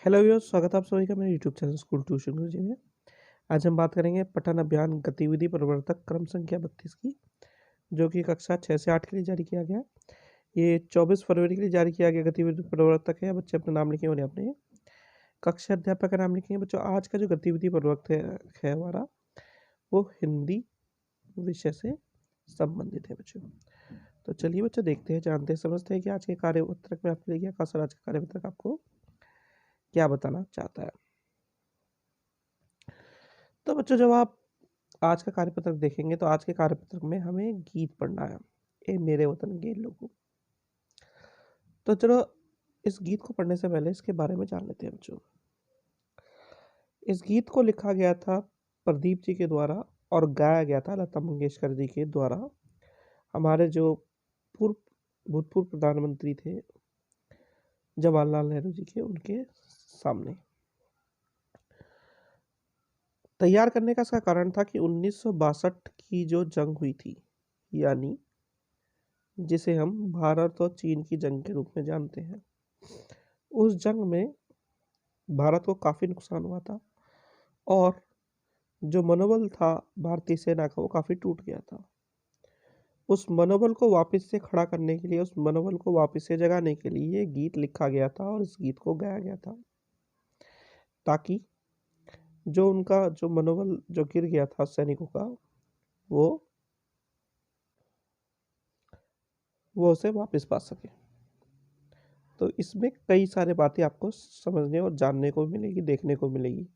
Hello viewers, स्वागत है आप सभी का मेरे यूट्यूब चैनल स्कूल ट्यूशन गुरुजी में। आज हम बात करेंगे पठन अभियान गतिविधि प्रवर्तक क्रम संख्या 32 की, जो कि कक्षा 6 से 8 के लिए जारी किया गया। ये 24 फरवरी के लिए जारी किया गया गतिविधि प्रवर्तक है। बच्चे अपना नाम लिखें और यहाँ अपने कक्षा अध्यापक का नाम लिखेंगे। बच्चों, आज का जो गतिविधि प्रवर्तक है हमारा, वो हिंदी विषय से संबंधित है बच्चों। तो चलिए बच्चों, देखते हैं, जानते हैं, समझते हैं कि आज के कार्यपत्रक में आपके लिए क्या खास और आज का कार्यपत्रक आपको क्या बताना चाहता है। तो बच्चों, जब आप आज का कार्यपत्रक देखेंगे तो आज के कार्यपत्रक में हमें गीत पढ़ना है, ए मेरे वतन के लोगों। तो चलो, इस गीत को पढ़ने से पहले इसके बारे में जान लेते हैं बच्चों। इस गीत को लिखा गया था प्रदीप जी के द्वारा और गाया गया था लता मंगेशकर जी के द्वारा, हमारे जो पूर्व भूतपूर्व प्रधानमंत्री थे जवाहरलाल नेहरू जी के, उनके सामने। तैयार करने का इसका कारण था कि 1962 की जो जंग हुई थी, यानी जिसे हम भारत और चीन की जंग के रूप में जानते हैं, उस जंग में भारत को काफ़ी नुकसान हुआ था और जो मनोबल था भारतीय सेना का, वो काफ़ी टूट गया था। उस मनोबल को वापस से खड़ा करने के लिए, उस मनोबल को वापस से जगाने के लिए ये गीत लिखा गया था और इस गीत को गाया गया था, ताकि जो उनका जो मनोबल जो गिर गया था सैनिकों का, वो उसे वापस पा सके। तो इसमें कई सारे बातें आपको समझने और जानने को मिलेगी, देखने को मिलेगी।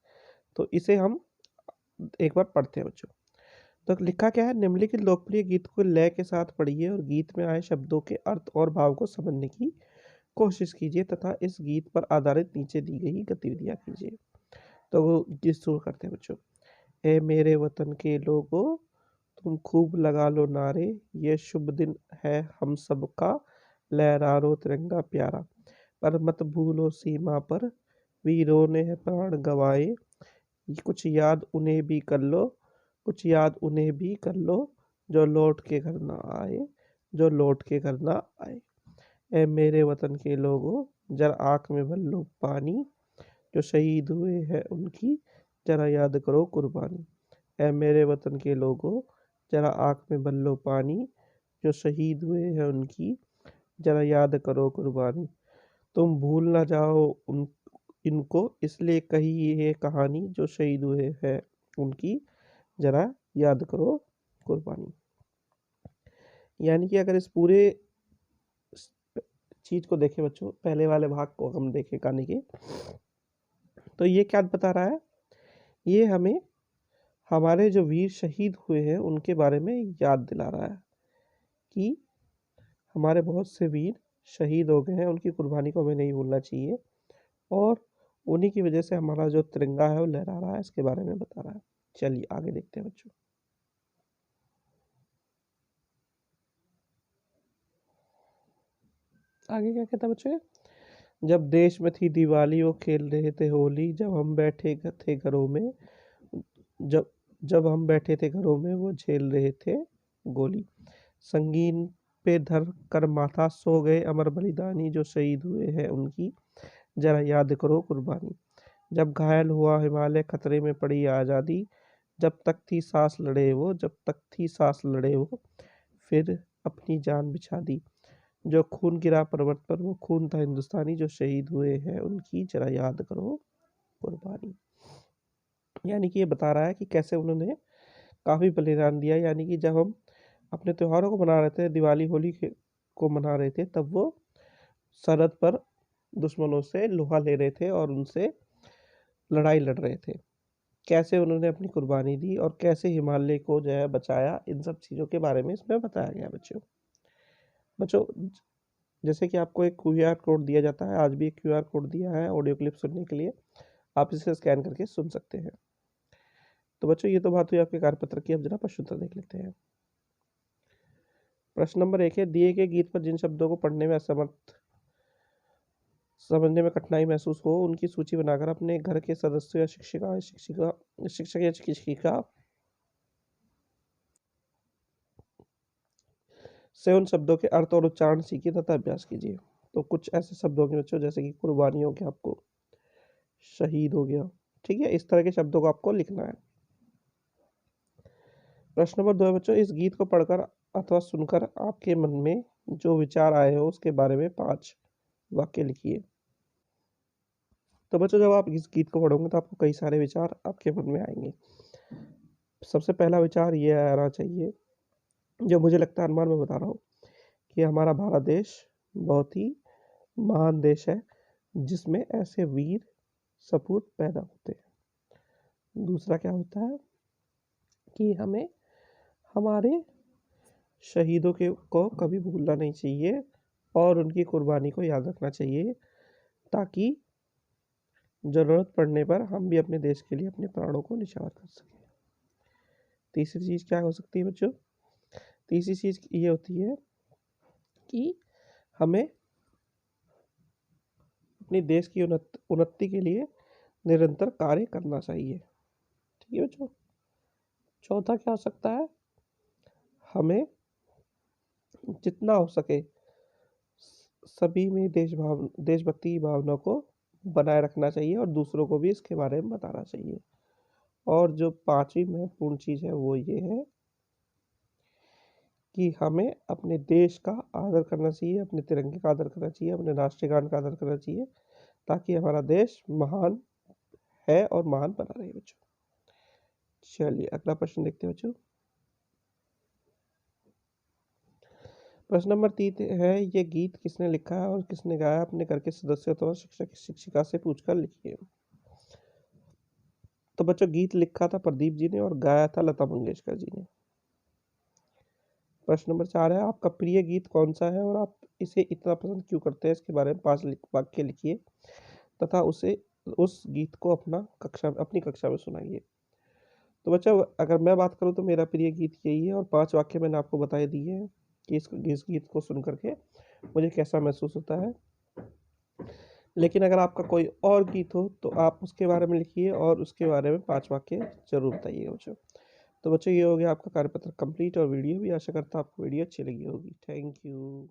तो इसे हम एक बार पढ़ते हैं बच्चों। तो लिखा क्या है, निम्नलिखित लोकप्रिय गीत को लय के साथ पढ़िए और गीत में आए शब्दों के अर्थ और भाव को समझने की कोशिश कीजिए तथा इस गीत पर आधारित नीचे दी गई गतिविधियां कीजिए। तो वो गीत शुरू करते हैं बच्चों। ए मेरे वतन के लोगों, तुम खूब लगा लो नारे, ये शुभ दिन है हम सबका, लहरारो तिरंगा प्यारा, पर मत भूलो सीमा पर वीरों ने प्राण गवाए, कुछ याद उन्हें भी कर लो, कुछ याद उन्हें भी कर लो, जो लौट के घर ना आए, जो लौट के घर ना आए। ए मेरे वतन के लोगों, जरा आँख में भर लो पानी, जो शहीद हुए हैं उनकी जरा याद करो कुर्बानी। ए मेरे वतन के लोगों, जरा आँख में भर लो पानी, जो शहीद हुए हैं उनकी जरा याद करो कुर्बानी। तुम भूल ना जाओ उन इनको, इसलिए कही ये कहानी, जो शहीद हुए हैं उनकी जरा याद करो कुर्बानी। यानी कि अगर इस पूरे चीज को देखें बच्चों, पहले वाले भाग को हम देखें गाने के, तो ये क्या बता रहा है, ये हमें हमारे जो वीर शहीद हुए हैं उनके बारे में याद दिला रहा है कि हमारे बहुत से वीर शहीद हो गए हैं, उनकी कुर्बानी को हमें नहीं भूलना चाहिए और उन्हीं की वजह से हमारा जो तिरंगा है वो लहरा रहा है, इसके बारे में बता रहा है। चलिए आगे देखते हैं बच्चों। आगे क्या कहता है बच्चों, जब देश में थी दिवाली वो खेल रहे थे होली, जब हम बैठे थे घरों में, जब जब हम बैठे थे घरों में वो झेल रहे थे गोली, संगीन पे धर कर माथा सो गए अमर बलिदानी, जो शहीद हुए हैं उनकी जरा याद करो कुर्बानी। जब घायल हुआ हिमालय खतरे में पड़ी आज़ादी, जब तक थी सांस लड़े वो, जब तक थी सांस लड़े वो, फिर अपनी जान बिछा दी, जो खून गिरा पर्वत पर वो खून था हिंदुस्तानी, जो शहीद हुए हैं उनकी जरा याद करो कुर्बानी। यानी कि ये बता रहा है कि कैसे उन्होंने काफ़ी बलिदान दिया। यानी कि जब हम अपने त्योहारों को मना रहे थे, दिवाली होली को मना रहे थे, तब वो सरहद पर दुश्मनों से लोहा ले रहे थे और उनसे लड़ाई लड़ रहे थे। कैसे उन्होंने अपनी कुर्बानी दी और कैसे हिमालय को जो है बचाया, इन सब चीज़ों के बारे में इसमें बताया गया बच्चों। बच्चों, जैसे कि आपको एक क्यूआर कोड दिया जाता है, आज भी एक क्यूआर कोड दिया है ऑडियो क्लिप सुनने के लिए, आप इसे स्कैन करके सुन सकते हैं। तो बच्चों, ये तो बात हुई आपके कार्यपत्र की। अब जरा प्रश्न उत्तर देख लेते हैं। प्रश्न नंबर 1 है, दिए गए गीत पर जिन शब्दों को पढ़ने में असमर्थ, समझने में कठिनाई महसूस हो, उनकी सूची बनाकर अपने घर के सदस्यों या शिक्षक या शिक्षिका से उन शब्दों के अर्थ और उच्चारण सीखिए तथा अभ्यास कीजिए। तो कुछ ऐसे शब्द होंगे बच्चों, जैसे कि कुर्बानी हो गया, आपको शहीद हो गया। ठीक है, इस तरह के शब्दों को आपको लिखना है। प्रश्न नंबर 2 है बच्चों, इस गीत को पढ़कर अथवा सुनकर आपके मन में जो विचार आए हो उसके बारे में 5 वाक्य लिखिए। तो बच्चों जब आप इस गीत को पढ़ोगे तो आपको कई सारे विचार आपके मन में आएंगे। सबसे पहला विचार ये आना चाहिए, जो मुझे लगता है अनुमान में बता रहा हूँ, कि हमारा भारत देश बहुत ही महान देश है जिसमें ऐसे वीर सपूत पैदा होते हैं। दूसरा क्या होता है कि हमें हमारे शहीदों के को कभी भूलना नहीं चाहिए और उनकी कुर्बानी को याद रखना चाहिए, ताकि ज़रूरत पड़ने पर हम भी अपने देश के लिए अपने प्राणों को न्यौछावर कर सकें। तीसरी चीज़ क्या हो सकती है बच्चों? तीसरी चीज़ ये होती है कि हमें अपने देश की उन्नति के लिए निरंतर कार्य करना चाहिए। ठीक है बच्चों। चौथा क्या हो सकता है? हमें जितना हो सके सभी में देशभक्ति की भावना को बनाए रखना चाहिए और दूसरों को भी इसके बारे में बताना चाहिए। और जो पांचवी महत्वपूर्ण चीज़ है वो ये है कि हमें अपने देश का आदर करना चाहिए, अपने तिरंगे का आदर करना चाहिए, अपने राष्ट्रीय गान का आदर करना चाहिए, ताकि हमारा देश महान है और महान बना रहे बच्चों। चलिए अगला प्रश्न देखते हैं बच्चों। प्रश्न नंबर 3 है, ये गीत किसने लिखा है और किसने गाया? अपने घर के सदस्यों अथवा शिक्षक शिक्षिका से पूछकर लिखिए। तो बच्चों गीत लिखा था प्रदीप जी ने और गाया था लता मंगेशकर जी ने। प्रश्न नंबर 4 है, आपका प्रिय गीत कौन सा है और आप इसे इतना पसंद क्यों करते हैं? इसके बारे में 5 वाक्य लिखिए तथा उस गीत को अपनी कक्षा में सुनाइए। तो बच्चों अगर मैं बात करूं तो मेरा प्रिय गीत यही है और 5 वाक्य मैंने आपको बताए दिए हैं कि इस गीत को सुन करके मुझे कैसा महसूस होता है। लेकिन अगर आपका कोई और गीत हो तो आप उसके बारे में लिखिए और उसके बारे में 5 वाक्य जरूर बताइएगा बच्चों। तो बच्चों ये हो गया आपका कार्यपत्र कंप्लीट और वीडियो भी। आशा करता हूँ आपको वीडियो अच्छी लगी होगी। Thank you.